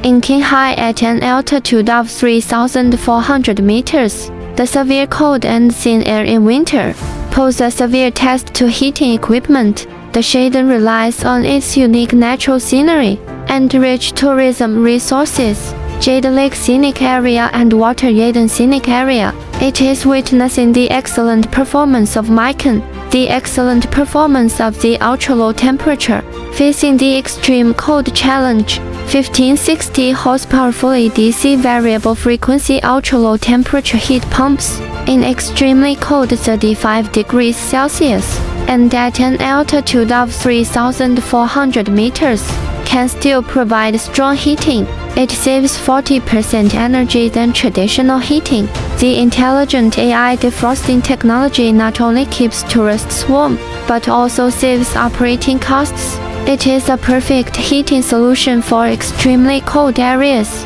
inking high at an altitude of 3,400 meters. The severe cold and thin air in winter pose a severe test to heating equipment. The Shadon relies on its unique natural scenery and rich tourism resources. Jade Lake Scenic Area and Water Yaden Scenic Area. It is witnessing the excellent performance of Macon, the excellent performance of the ultra-low temperature, facing the extreme cold challenge. 1560 horsepower fully DC variable frequency ultra-low temperature heat pumps in extremely cold 35 degrees Celsius and at an altitude of 3,400 meters can still provide strong heating. It saves 40% energy than traditional heating. The intelligent AI defrosting technology not only keeps tourists warm, but also saves operating costs. It is a perfect heating solution for extremely cold areas.